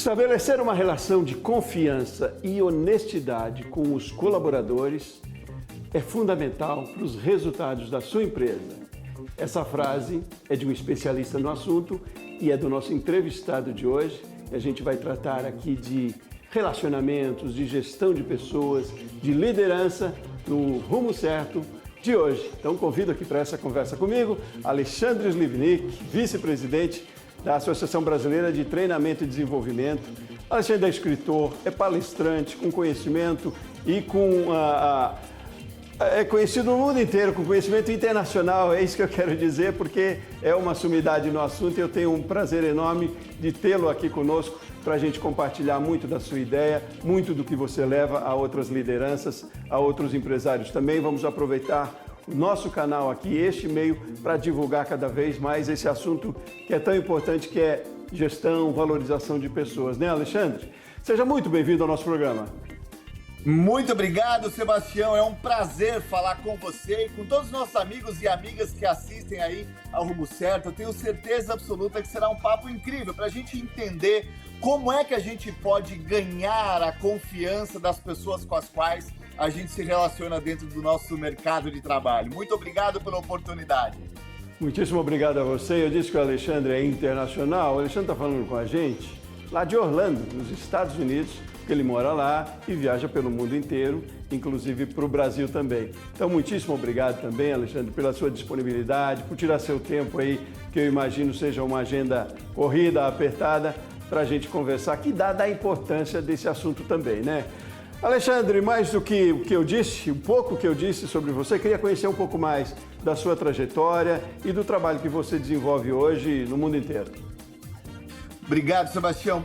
Estabelecer uma relação de confiança e honestidade com os colaboradores é fundamental para os resultados da sua empresa. Essa frase é de um especialista no assunto e é do nosso entrevistado de hoje. A gente vai tratar aqui de relacionamentos, de gestão de pessoas, de liderança no rumo certo de hoje. Então convido aqui para essa conversa comigo Alexandre Slivnik, vice-presidente da Associação Brasileira de Treinamento e Desenvolvimento. Alexandre é escritor, é palestrante, com conhecimento e é conhecido no mundo inteiro, com conhecimento internacional, é isso que eu quero dizer, porque é uma sumidade no assunto e eu tenho um prazer enorme de tê-lo aqui conosco para a gente compartilhar muito da sua ideia, muito do que você leva a outras lideranças, a outros empresários também. Vamos aproveitar o nosso canal aqui, este meio, para divulgar cada vez mais esse assunto que é tão importante, que é gestão, valorização de pessoas, né, Alexandre? Seja muito bem-vindo ao nosso programa. Muito obrigado, Sebastião. É um prazer falar com você e com todos os nossos amigos e amigas que assistem aí ao Rumo Certo. Eu tenho certeza absoluta que será um papo incrível para a gente entender como é que a gente pode ganhar a confiança das pessoas com as quais a gente se relaciona dentro do nosso mercado de trabalho. Muito obrigado pela oportunidade. Muitíssimo obrigado a você. Eu disse que o Alexandre é internacional. O Alexandre está falando com a gente lá de Orlando, nos Estados Unidos, porque ele mora lá e viaja pelo mundo inteiro, inclusive para o Brasil também. Então, muitíssimo obrigado também, Alexandre, pela sua disponibilidade, por tirar seu tempo aí, que eu imagino seja uma agenda corrida, apertada, para a gente conversar, que dá a importância desse assunto também, né? Alexandre, mais do que o que eu disse, um pouco que eu disse sobre você, queria conhecer um pouco mais da sua trajetória e do trabalho que você desenvolve hoje no mundo inteiro. Obrigado, Sebastião.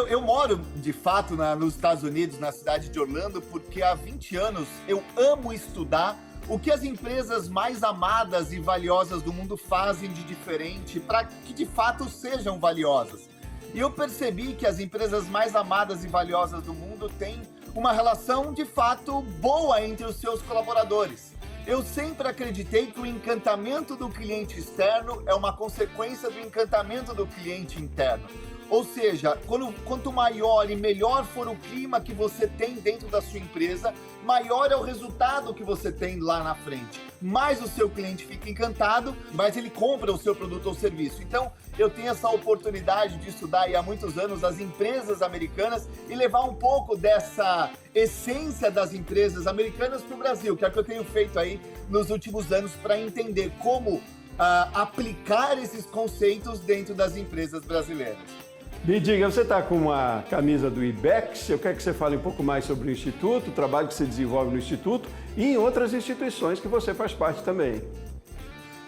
Eu moro, de fato, nos Estados Unidos, na cidade de Orlando, porque há 20 anos eu amo estudar o que as empresas mais amadas e valiosas do mundo fazem de diferente para que, de fato, sejam valiosas. E eu percebi que as empresas mais amadas e valiosas do mundo têm uma relação, de fato, boa entre os seus colaboradores. Eu sempre acreditei que o encantamento do cliente externo é uma consequência do encantamento do cliente interno. Ou seja, quanto maior e melhor for o clima que você tem dentro da sua empresa, maior é o resultado que você tem lá na frente. Mais o seu cliente fica encantado, mais ele compra o seu produto ou serviço. Então, eu tenho essa oportunidade de estudar há muitos anos as empresas americanas e levar um pouco dessa essência das empresas americanas para o Brasil, que é o que eu tenho feito aí nos últimos anos para entender como aplicar esses conceitos dentro das empresas brasileiras. Me diga, você está com uma camisa do IBEX, eu quero que você fale um pouco mais sobre o Instituto, o trabalho que você desenvolve no Instituto e em outras instituições que você faz parte também.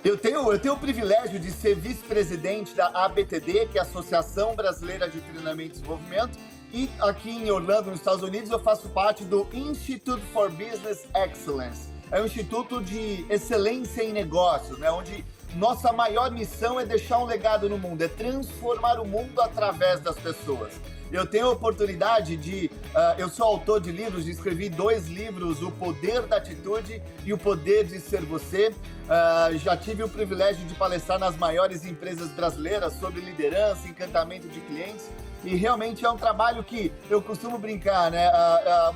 Eu tenho o privilégio de ser vice-presidente da ABTD, que é a Associação Brasileira de Treinamento e Desenvolvimento, e aqui em Orlando, nos Estados Unidos, eu faço parte do Institute for Business Excellence. É um instituto de excelência em negócios, né, onde nossa maior missão é deixar um legado no mundo, é transformar o mundo através das pessoas. Eu tenho a oportunidade eu sou autor de livros, escrevi 2 livros, O Poder da Atitude e O Poder de Ser Você. Já tive o privilégio de palestrar nas maiores empresas brasileiras sobre liderança, encantamento de clientes. E realmente é um trabalho que eu costumo brincar, né?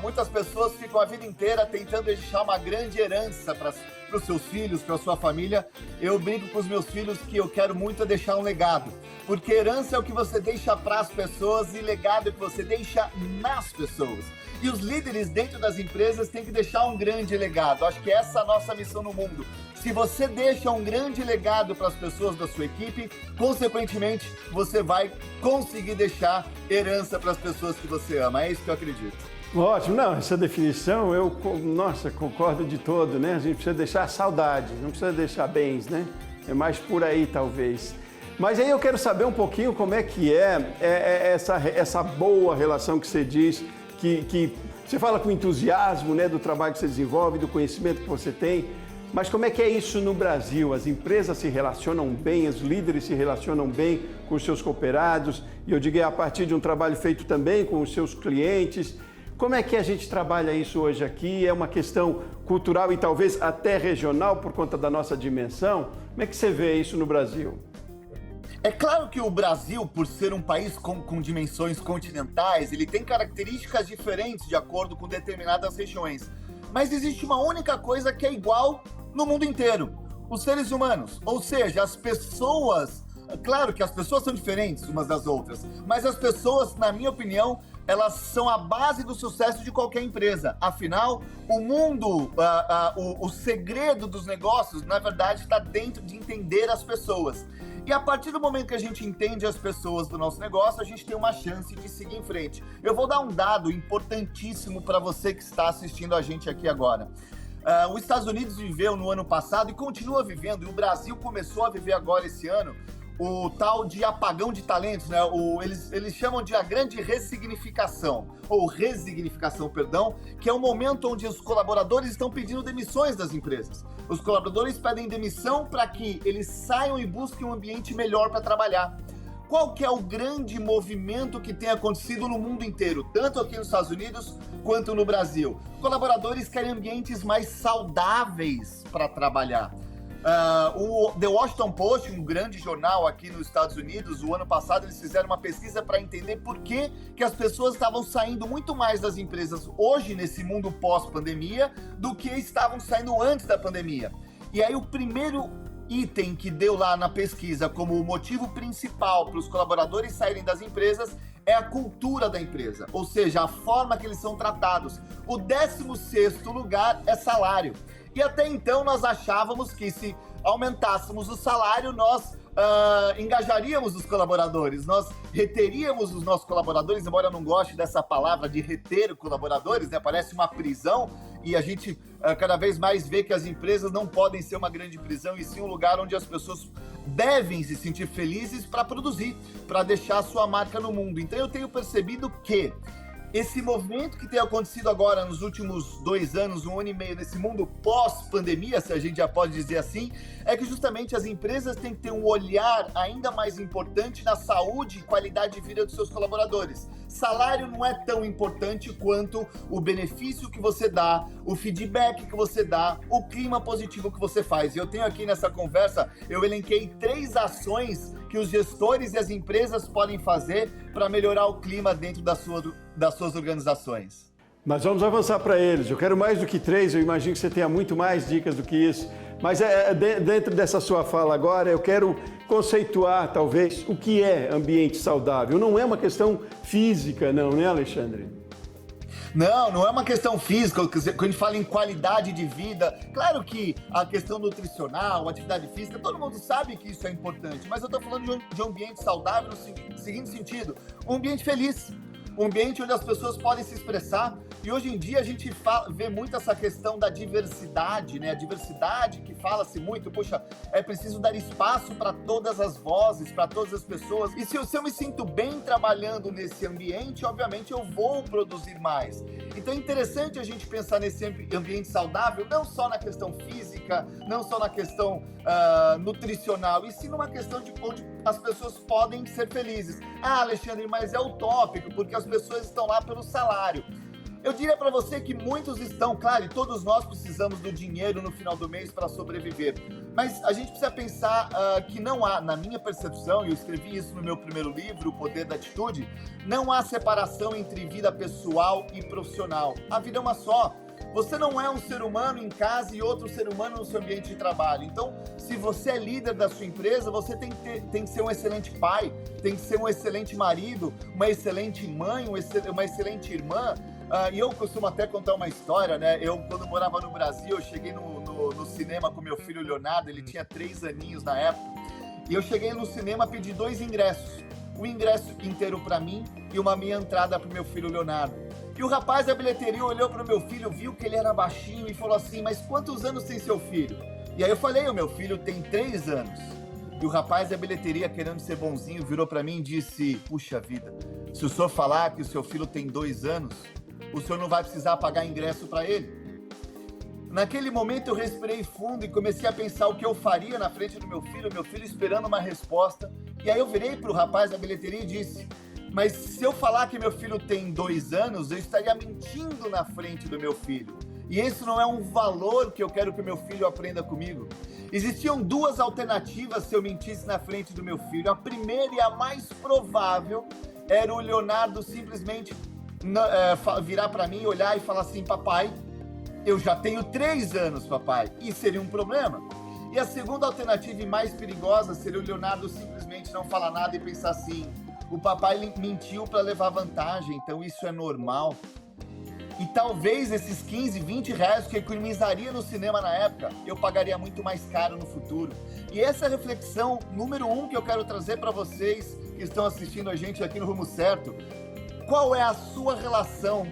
Muitas pessoas ficam a vida inteira tentando deixar uma grande herança para os seus filhos, para a sua família. Eu brinco com os meus filhos que eu quero muito deixar um legado. Porque herança é o que você deixa para as pessoas e legado é o que você deixa nas pessoas. E os líderes dentro das empresas têm que deixar um grande legado. Acho que essa é a nossa missão no mundo. Se você deixa um grande legado para as pessoas da sua equipe, consequentemente, você vai conseguir deixar herança para as pessoas que você ama. É isso que eu acredito. Ótimo. Não, essa definição eu, concordo de todo, né? A gente precisa deixar saudade, não precisa deixar bens, né? É mais por aí, talvez. Mas aí eu quero saber um pouquinho como é que essa boa relação que você diz, que você fala com entusiasmo, né, do trabalho que você desenvolve, do conhecimento que você tem. Mas como é que é isso no Brasil? As empresas se relacionam bem, os líderes se relacionam bem com os seus cooperados, e eu digo a partir de um trabalho feito também com os seus clientes. Como é que a gente trabalha isso hoje aqui? É uma questão cultural e talvez até regional por conta da nossa dimensão? Como é que você vê isso no Brasil? É claro que o Brasil, por ser um país com dimensões continentais, ele tem características diferentes de acordo com determinadas regiões. Mas existe uma única coisa que é igual no mundo inteiro: os seres humanos. Ou seja, as pessoas. Claro que as pessoas são diferentes umas das outras, mas as pessoas, na minha opinião, elas são a base do sucesso de qualquer empresa. Afinal, o mundo, o segredo dos negócios, na verdade, está dentro de entender as pessoas. E a partir do momento que a gente entende as pessoas do nosso negócio, a gente tem uma chance de seguir em frente. Eu vou dar um dado importantíssimo para você que está assistindo a gente aqui agora. Os Estados Unidos viveu no ano passado e continua vivendo, e o Brasil começou a viver agora esse ano, o tal de apagão de talentos, né? Eles chamam de a grande ressignificação, ou resignificação, perdão, que é um momento onde os colaboradores estão pedindo demissões das empresas. Os colaboradores pedem demissão para que eles saiam e busquem um ambiente melhor para trabalhar. Qual que é o grande movimento que tem acontecido no mundo inteiro, tanto aqui nos Estados Unidos quanto no Brasil? Colaboradores querem ambientes mais saudáveis para trabalhar. O The Washington Post, um grande jornal aqui nos Estados Unidos, o ano passado eles fizeram uma pesquisa para entender por que as pessoas estavam saindo muito mais das empresas hoje, nesse mundo pós-pandemia, do que estavam saindo antes da pandemia. E aí o primeiro item que deu lá na pesquisa como o motivo principal para os colaboradores saírem das empresas é a cultura da empresa, ou seja, a forma que eles são tratados. O 16º lugar é salário. E até então nós achávamos que se aumentássemos o salário, nós engajaríamos os colaboradores, nós reteríamos os nossos colaboradores, embora eu não goste dessa palavra de reter colaboradores, né? Parece uma prisão, e a gente cada vez mais vê que as empresas não podem ser uma grande prisão, e sim um lugar onde as pessoas devem se sentir felizes para produzir, para deixar a sua marca no mundo. Então eu tenho percebido que esse movimento que tem acontecido agora nos últimos 2 anos, 1 ano e meio, nesse mundo pós-pandemia, se a gente já pode dizer assim, é que justamente as empresas têm que ter um olhar ainda mais importante na saúde e qualidade de vida dos seus colaboradores. Salário não é tão importante quanto o benefício que você dá, o feedback que você dá, o clima positivo que você faz. E eu tenho aqui nessa conversa, eu elenquei 3 ações que os gestores e as empresas podem fazer para melhorar o clima dentro das suas organizações. Mas vamos avançar para eles. Eu quero mais do que 3, eu imagino que você tenha muito mais dicas do que isso. Mas dentro dessa sua fala agora, eu quero conceituar, talvez, o que é ambiente saudável. Não é uma questão física, não, né, Alexandre? Não é uma questão física. Quando a gente fala em qualidade de vida, claro que a questão nutricional, atividade física, todo mundo sabe que isso é importante, mas eu estou falando de um ambiente saudável no seguinte sentido: um ambiente feliz, um ambiente onde as pessoas podem se expressar. E hoje em dia a gente vê muito essa questão da diversidade, né? A diversidade que fala-se muito, poxa, é preciso dar espaço para todas as vozes, para todas as pessoas. E se eu me sinto bem trabalhando nesse ambiente, obviamente eu vou produzir mais. Então é interessante a gente pensar nesse ambiente saudável, não só na questão física, não só na questão nutricional, e sim numa questão de onde as pessoas podem ser felizes. Ah, Alexandre, mas é utópico, porque as pessoas estão lá pelo salário. Eu diria para você que muitos estão, claro, e todos nós precisamos do dinheiro no final do mês para sobreviver, mas a gente precisa pensar que não há, na minha percepção, e eu escrevi isso no meu primeiro livro, O Poder da Atitude, não há separação entre vida pessoal e profissional. A vida é uma só. Você não é um ser humano em casa e outro ser humano no seu ambiente de trabalho. Então, se você é líder da sua empresa, você tem que ser um excelente pai, tem que ser um excelente marido, uma excelente mãe, uma excelente irmã. E eu costumo até contar uma história, né? Eu, quando morava no Brasil, eu cheguei no cinema com meu filho Leonardo, ele tinha 3 aninhos na época, e eu cheguei no cinema, pedi 2 ingressos, um ingresso inteiro para mim e uma meia entrada para o meu filho Leonardo. E o rapaz da bilheteria olhou para o meu filho, viu que ele era baixinho e falou assim: mas quantos anos tem seu filho? E aí eu falei: o meu filho tem 3 anos. E o rapaz da bilheteria, querendo ser bonzinho, virou para mim e disse: puxa vida, se o senhor falar que o seu filho tem 2 anos, o senhor não vai precisar pagar ingresso para ele. Naquele momento eu respirei fundo e comecei a pensar o que eu faria na frente do meu filho esperando uma resposta. E aí eu virei para o rapaz da bilheteria e disse: mas se eu falar que meu filho tem 2 anos, eu estaria mentindo na frente do meu filho. E esse não é um valor que eu quero que o meu filho aprenda comigo. Existiam duas alternativas se eu mentisse na frente do meu filho. A primeira e a mais provável era o Leonardo simplesmente virar para mim, olhar e falar assim: papai, eu já tenho 3 anos, papai. Isso seria um problema. E a segunda alternativa e mais perigosa seria o Leonardo simplesmente não falar nada e pensar assim: o papai mentiu para levar vantagem, então isso é normal. E talvez esses 15, 20 reais que eu economizaria no cinema na época, eu pagaria muito mais caro no futuro. E essa é a reflexão número 1 que eu quero trazer para vocês que estão assistindo a gente aqui no Rumo Certo. Qual é a sua relação,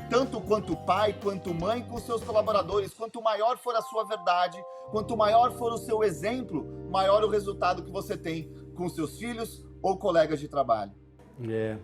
tanto quanto pai, quanto mãe, com seus colaboradores? Quanto maior for a sua verdade, quanto maior for o seu exemplo, maior o resultado que você tem com seus filhos ou colegas de trabalho.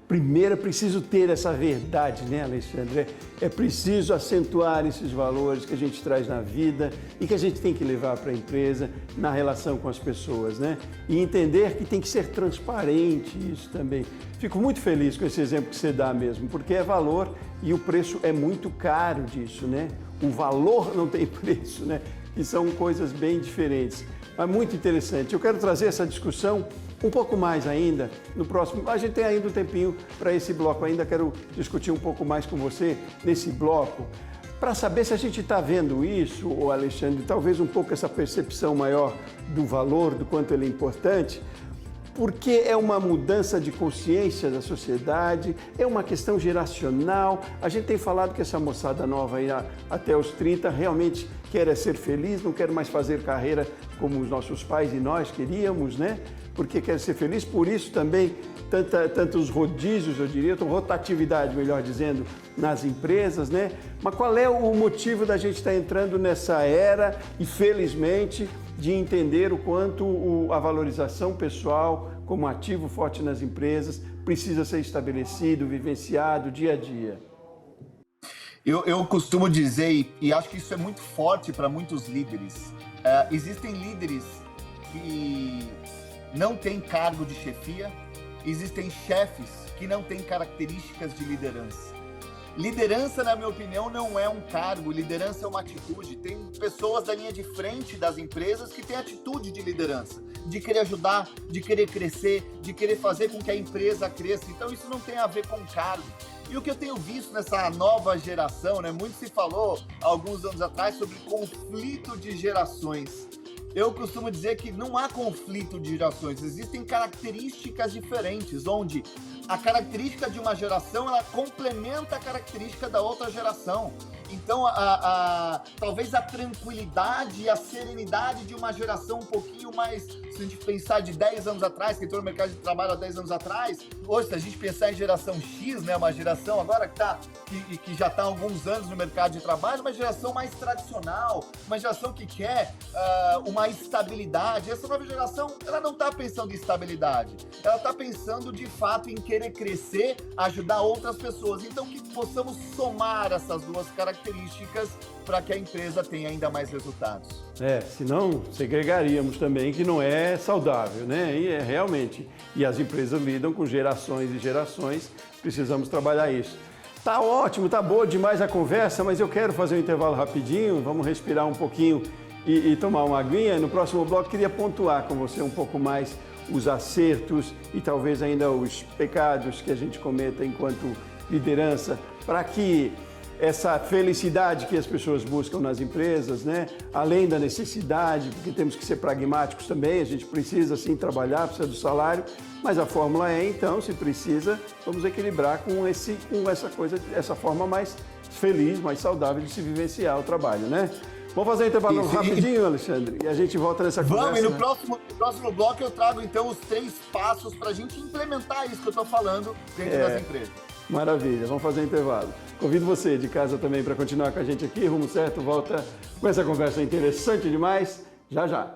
Primeiro é preciso ter essa verdade, né, Alexandre? É preciso acentuar esses valores que a gente traz na vida e que a gente tem que levar para a empresa na relação com as pessoas, né? E entender que tem que ser transparente isso também. Fico muito feliz com esse exemplo que você dá mesmo, porque é valor e o preço é muito caro disso, né? O valor não tem preço, né? E são coisas bem diferentes. Mas muito interessante. Eu quero trazer essa discussão um pouco mais ainda no próximo. A gente tem ainda um tempinho para esse bloco ainda. Quero discutir um pouco mais com você nesse bloco para saber se a gente está vendo isso, ô Alexandre, talvez um pouco essa percepção maior do valor, do quanto ele é importante, porque é uma mudança de consciência da sociedade, é uma questão geracional. A gente tem falado que essa moçada nova aí até os 30 realmente quer ser feliz, não quer mais fazer carreira como os nossos pais e nós queríamos, né? Porque quer ser feliz, por isso também tantos rodízios, eu diria, rotatividade, melhor dizendo, nas empresas, né? Mas qual é o motivo da gente estar entrando nessa era e, felizmente, de entender o quanto a valorização pessoal como ativo forte nas empresas precisa ser estabelecido, vivenciado dia a dia? Eu costumo dizer, e acho que isso é muito forte para muitos líderes, existem líderes que não têm cargo de chefia, existem chefes que não têm características de liderança. Liderança, na minha opinião, não é um cargo, liderança é uma atitude. Tem pessoas da linha de frente das empresas que têm atitude de liderança, de querer ajudar, de querer crescer, de querer fazer com que a empresa cresça. Então isso não tem a ver com cargo. E o que eu tenho visto nessa nova geração, né? Muito se falou há alguns anos atrás sobre conflito de gerações. Eu costumo dizer que não há conflito de gerações, existem características diferentes, onde a característica de uma geração ela complementa a característica da outra geração. Então, talvez a tranquilidade e a serenidade de uma geração um pouquinho mais, se a gente pensar de 10 anos atrás, que entrou no mercado de trabalho há 10 anos atrás, hoje, se a gente pensar em geração X, né, uma geração agora que já está há alguns anos no mercado de trabalho, uma geração mais tradicional, uma geração que quer uma estabilidade. Essa nova geração, ela não está pensando em estabilidade, ela está pensando de fato em querer crescer, ajudar outras pessoas. Então, que possamos somar essas duas características para que a empresa tenha ainda mais resultados. Senão segregaríamos também, que não é saudável, né? E realmente, e as empresas lidam com gerações e gerações, precisamos trabalhar isso. Tá ótimo, tá boa demais a conversa, mas eu quero fazer um intervalo rapidinho, vamos respirar um pouquinho e tomar uma aguinha. No próximo bloco, queria pontuar com você um pouco mais os acertos e talvez ainda os pecados que a gente cometa enquanto liderança, para que essa felicidade que as pessoas buscam nas empresas, né? Além da necessidade, porque temos que ser pragmáticos também, a gente precisa sim trabalhar, precisa do salário, mas a fórmula é, então, se precisa, vamos equilibrar com essa forma mais feliz, mais saudável de se vivenciar o trabalho, né? Vamos fazer um intervalo rapidinho, Alexandre, e a gente volta nessa conversa. Vamos, e no próximo bloco eu trago então os 3 passos para a gente implementar isso que eu estou falando dentro das empresas. Maravilha, vamos fazer um intervalo. Convido você de casa também para continuar com a gente aqui. Rumo Certo volta com essa conversa interessante demais, já já.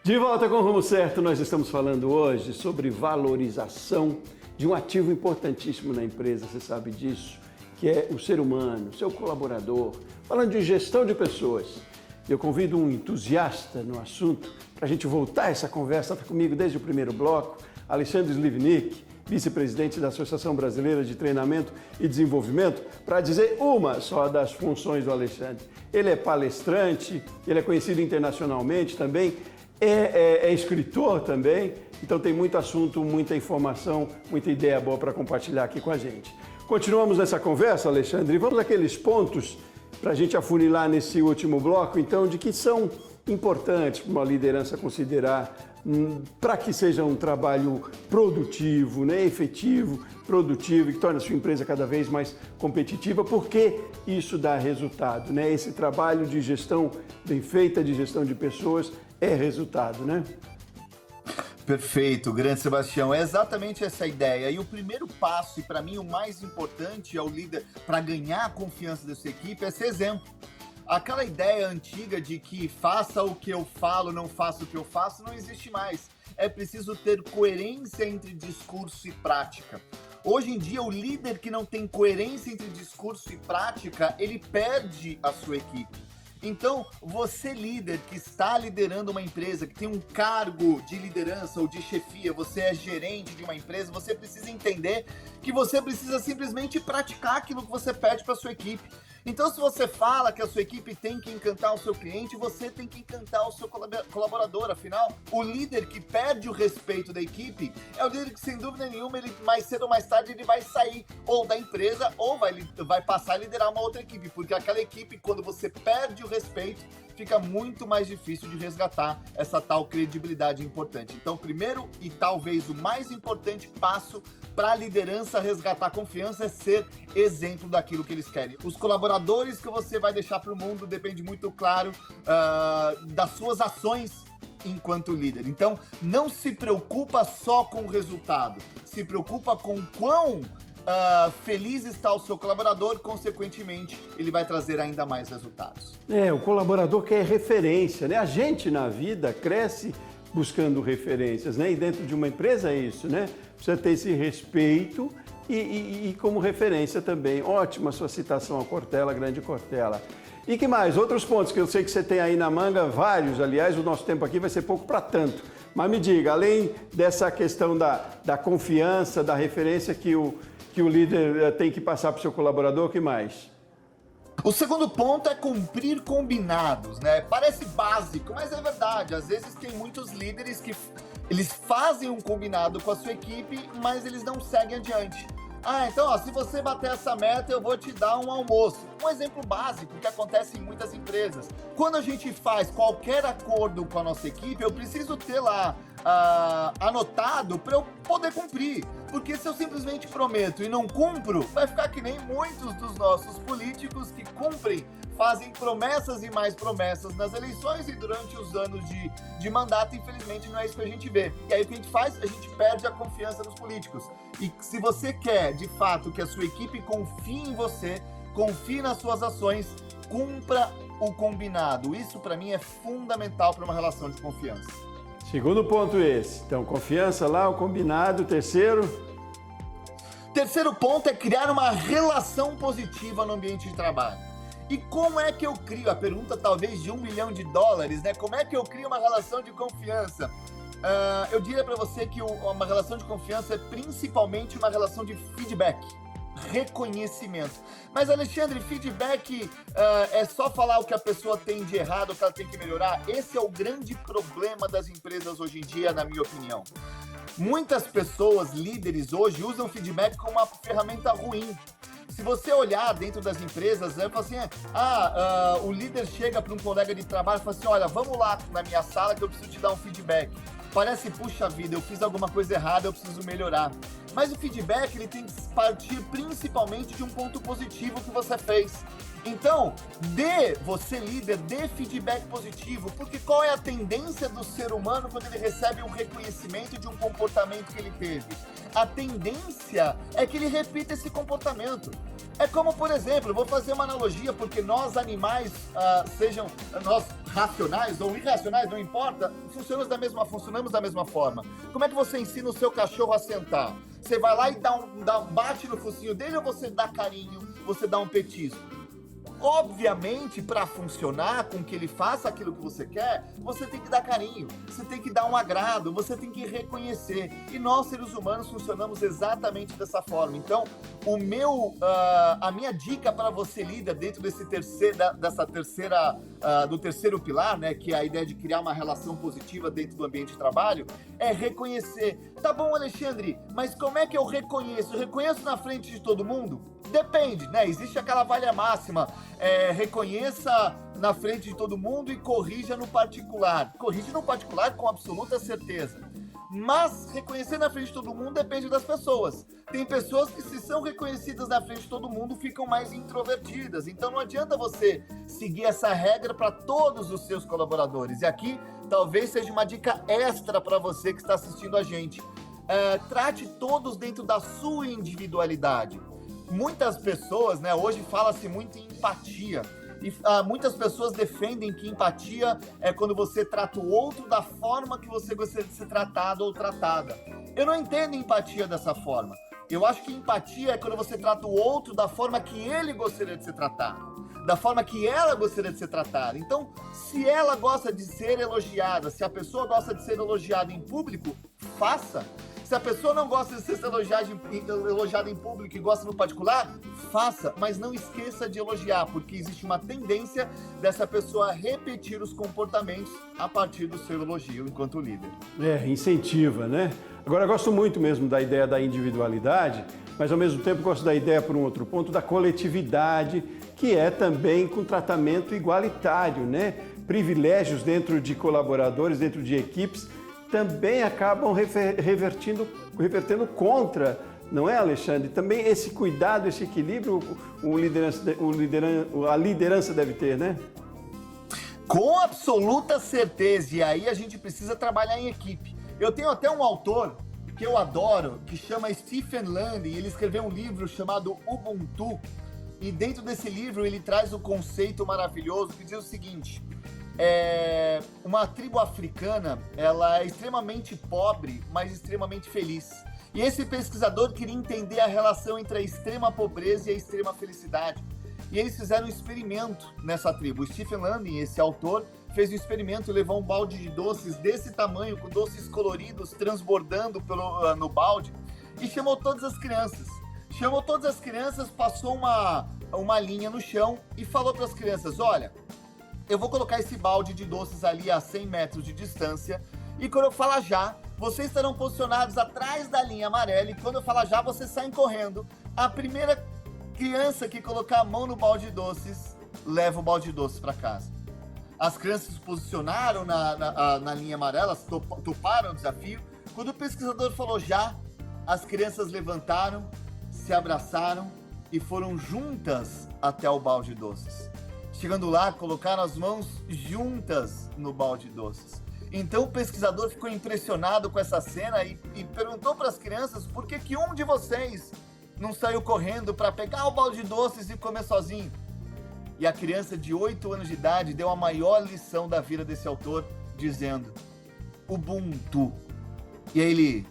De De volta com o Rumo Certo, nós estamos falando hoje sobre valorização de um ativo importantíssimo na empresa, você sabe disso, que é o ser humano, seu colaborador. Falando de gestão de pessoas, eu convido um entusiasta no assunto para a gente voltar essa conversa. Está comigo desde o primeiro bloco, Alexandre Slivnik, vice-presidente da Associação Brasileira de Treinamento e Desenvolvimento, para dizer uma só das funções do Alexandre. Ele é palestrante, ele é conhecido internacionalmente também, é escritor também, então tem muito assunto, muita informação, muita ideia boa para compartilhar aqui com a gente. Continuamos nessa conversa, Alexandre, e vamos àqueles pontos para a gente afunilar nesse último bloco, então, de que são importantes para uma liderança considerar para que seja um trabalho produtivo, né, efetivo, produtivo e que torne a sua empresa cada vez mais competitiva, porque isso dá resultado, né? Esse trabalho de gestão bem feita, de gestão de pessoas, é resultado, né? Perfeito, grande Sebastião. É exatamente essa a ideia. E o primeiro passo, e para mim o mais importante ao líder para ganhar a confiança da sua equipe, é ser exemplo. Aquela ideia antiga de que faça o que eu falo, não faça o que eu faço, não existe mais. É preciso ter coerência entre discurso e prática. Hoje em dia, o líder que não tem coerência entre discurso e prática, ele perde a sua equipe. Então, você líder que está liderando uma empresa, que tem um cargo de liderança ou de chefia, você é gerente de uma empresa, você precisa entender que você precisa simplesmente praticar aquilo que você pede para a sua equipe. Então, se você fala que a sua equipe tem que encantar o seu cliente, você tem que encantar o seu colaborador. Afinal, o líder que perde o respeito da equipe é o líder que, sem dúvida nenhuma, ele mais cedo ou mais tarde, ele vai sair ou da empresa ou vai passar a liderar uma outra equipe. Porque aquela equipe, quando você perde o respeito, fica muito mais difícil de resgatar essa tal credibilidade importante. Então, primeiro e talvez o mais importante passo para a liderança resgatar confiança é ser exemplo daquilo que eles querem. Os colaboradores que você vai deixar para o mundo depende muito, claro, das suas ações enquanto líder. Então, não se preocupa só com o resultado, se preocupa com quão feliz está o seu colaborador, consequentemente, ele vai trazer ainda mais resultados. O colaborador quer referência, né? A gente na vida cresce buscando referências, né? E dentro de uma empresa é isso, né? Precisa ter esse respeito e como referência também. Ótima sua citação a Cortella, grande Cortella. E que mais? Outros pontos que eu sei que você tem aí na manga, vários, aliás, o nosso tempo aqui vai ser pouco para tanto. Mas me diga, além dessa questão da confiança, da referência que o líder tem que passar para o seu colaborador, o que mais? O segundo ponto é cumprir combinados, né? Parece básico, mas é verdade. Às vezes tem muitos líderes que eles fazem um combinado com a sua equipe, mas eles não seguem adiante. Então, se você bater essa meta, eu vou te dar um almoço. Um exemplo básico que acontece em muitas empresas. Quando a gente faz qualquer acordo com a nossa equipe, eu preciso ter lá anotado para eu poder cumprir. Porque se eu simplesmente prometo e não cumpro, vai ficar que nem muitos dos nossos políticos que cumprem, fazem promessas e mais promessas nas eleições e durante os anos de mandato, infelizmente, não é isso que a gente vê. E aí o que a gente faz? A gente perde a confiança nos políticos. E se você quer, de fato, que a sua equipe confie em você, confie nas suas ações, cumpra o combinado. Isso, para mim, é fundamental para uma relação de confiança. Segundo ponto esse. Então, confiança lá, o combinado. Terceiro ponto é criar uma relação positiva no ambiente de trabalho. E como é que eu crio? A pergunta talvez de $1 milhão, né? Como é que eu crio uma relação de confiança? Eu diria para você que uma relação de confiança é principalmente uma relação de feedback, reconhecimento. Mas, Alexandre, feedback é só falar o que a pessoa tem de errado, o que ela tem que melhorar? Esse é o grande problema das empresas hoje em dia, na minha opinião. Muitas pessoas, líderes hoje, usam feedback como uma ferramenta ruim. Se você olhar dentro das empresas, fala assim, o líder chega para um colega de trabalho e fala assim, olha, vamos lá na minha sala que eu preciso te dar um feedback. Parece, puxa vida, eu fiz alguma coisa errada, eu preciso melhorar. Mas o feedback, ele tem que partir principalmente de um ponto positivo que você fez. Então, você líder, dê feedback positivo, porque qual é a tendência do ser humano quando ele recebe um reconhecimento de um comportamento que ele teve? A tendência é que ele repita esse comportamento. É como, por exemplo, eu vou fazer uma analogia, porque nós animais, sejam nós racionais ou irracionais, não importa, funcionamos da mesma forma. Como é que você ensina o seu cachorro a sentar? Você vai lá e bate no focinho dele, ou você dá carinho, você dá um petisco? Obviamente, para funcionar com que ele faça aquilo que você quer, você tem que dar carinho, você tem que dar um agrado, você tem que reconhecer. E nós, seres humanos, funcionamos exatamente dessa forma. Então, a minha dica para você, líder, dentro do terceiro pilar, né, que é a ideia de criar uma relação positiva dentro do ambiente de trabalho, é reconhecer. Tá bom, Alexandre, mas como é que eu reconheço? Eu reconheço na frente de todo mundo? Depende, né? Existe aquela velha máxima, reconheça na frente de todo mundo e corrija no particular. Corrige no particular com absoluta certeza. Mas reconhecer na frente de todo mundo depende das pessoas. Tem pessoas que, se são reconhecidas na frente de todo mundo, ficam mais introvertidas. Então não adianta você seguir essa regra para todos os seus colaboradores. E aqui talvez seja uma dica extra para você que está assistindo a gente. Trate todos dentro da sua individualidade. Muitas pessoas, né, hoje fala-se muito em empatia, e muitas pessoas defendem que empatia é quando você trata o outro da forma que você gostaria de ser tratado ou tratada. Eu não entendo empatia dessa forma. Eu acho que empatia é quando você trata o outro da forma que ele gostaria de ser tratado, da forma que ela gostaria de ser tratada. Então, se ela gosta de ser elogiada, se a pessoa gosta de ser elogiada em público, faça. Se a pessoa não gosta de ser elogiada em público e gosta no particular, faça, mas não esqueça de elogiar, porque existe uma tendência dessa pessoa repetir os comportamentos a partir do seu elogio enquanto líder. Incentiva, né? Agora, eu gosto muito mesmo da ideia da individualidade, mas ao mesmo tempo gosto da ideia, por um outro ponto, da coletividade, que é também com tratamento igualitário, né? Privilégios dentro de colaboradores, dentro de equipes, também acabam revertendo contra, não é, Alexandre? Também esse cuidado, esse equilíbrio, a liderança deve ter, né? Com absoluta certeza, e aí a gente precisa trabalhar em equipe. Eu tenho até um autor que eu adoro, que chama Stephen Landry, ele escreveu um livro chamado Ubuntu, e dentro desse livro ele traz um conceito maravilhoso que diz o seguinte: uma tribo africana, ela é extremamente pobre, mas extremamente feliz. E esse pesquisador queria entender a relação entre a extrema pobreza e a extrema felicidade. E eles fizeram um experimento nessa tribo. O Stephen Landry, esse autor, fez um experimento e levou um balde de doces desse tamanho, com doces coloridos transbordando no balde, e chamou todas as crianças. Passou uma linha no chão e falou para as crianças: olha, eu vou colocar esse balde de doces ali a 100 metros de distância, e quando eu falar já, vocês estarão posicionados atrás da linha amarela, e quando eu falar já, vocês saem correndo. A primeira criança que colocar a mão no balde de doces, leva o balde de doces para casa. As crianças se posicionaram na linha amarela, toparam o desafio. Quando o pesquisador falou já, as crianças levantaram, se abraçaram e foram juntas até o balde de doces. Chegando lá, colocaram as mãos juntas no balde de doces. Então o pesquisador ficou impressionado com essa cena e perguntou para as crianças por que um de vocês não saiu correndo para pegar o balde de doces e comer sozinho. E a criança de 8 anos de idade deu a maior lição da vida desse autor, dizendo: Ubuntu. E aí ele: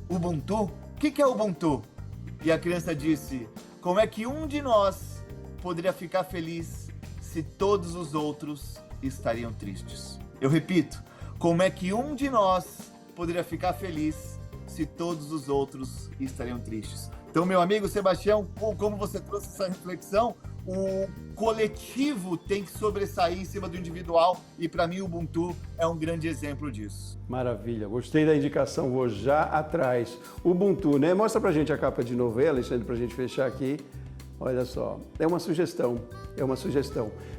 Ubuntu? O que é Ubuntu? E a criança disse: como é que um de nós poderia ficar feliz se todos os outros estariam tristes? Eu repito, como é que um de nós poderia ficar feliz se todos os outros estariam tristes? Então, meu amigo Sebastião, como você trouxe essa reflexão, o coletivo tem que sobressair em cima do individual, e para mim o Ubuntu é um grande exemplo disso. Maravilha, gostei da indicação, vou já atrás. Ubuntu, né? Mostra pra gente a capa de novo aí, Alexandre, pra gente fechar aqui. Olha só, é uma sugestão.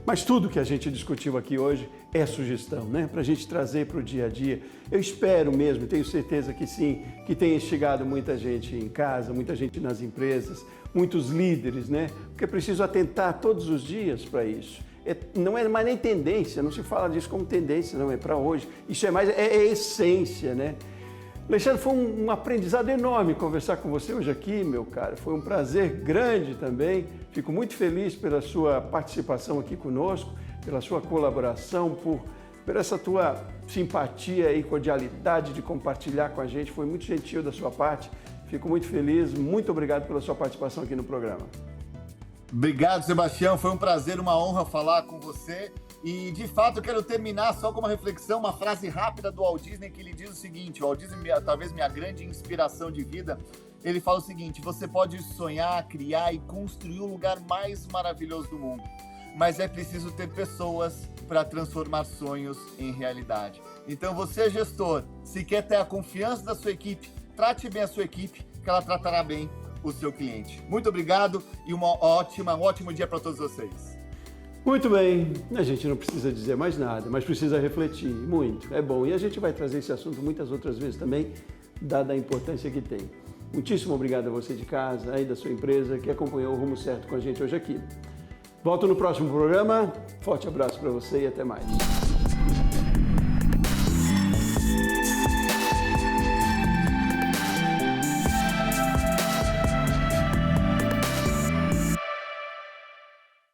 Mas tudo que a gente discutiu aqui hoje é sugestão, né? Para a gente trazer para o dia a dia. Eu espero mesmo, tenho certeza que sim, que tenha instigado muita gente em casa, muita gente nas empresas, muitos líderes, né? Porque é preciso atentar todos os dias para isso. Não é mais nem tendência, não se fala disso como tendência, não, é para hoje. Isso é essência, né? Alexandre, foi um aprendizado enorme conversar com você hoje aqui, meu caro. Foi um prazer grande também. Fico muito feliz pela sua participação aqui conosco, pela sua colaboração, por essa tua simpatia e cordialidade de compartilhar com a gente. Foi muito gentil da sua parte. Fico muito feliz. Muito obrigado pela sua participação aqui no programa. Obrigado, Sebastião. Foi um prazer, uma honra falar com você. E, de fato, eu quero terminar só com uma reflexão, uma frase rápida do Walt Disney, que ele diz o seguinte, o Walt Disney, talvez minha grande inspiração de vida, ele fala o seguinte: você pode sonhar, criar e construir o lugar mais maravilhoso do mundo, mas é preciso ter pessoas para transformar sonhos em realidade. Então, você, gestor, se quer ter a confiança da sua equipe, trate bem a sua equipe, que ela tratará bem o seu cliente. Muito obrigado e um ótimo dia para todos vocês. Muito bem, a gente não precisa dizer mais nada, mas precisa refletir muito, é bom. E a gente vai trazer esse assunto muitas outras vezes também, dada a importância que tem. Muitíssimo obrigado a você de casa, aí da sua empresa, que acompanhou o Rumo Certo com a gente hoje aqui. Volto no próximo programa, forte abraço para você e até mais.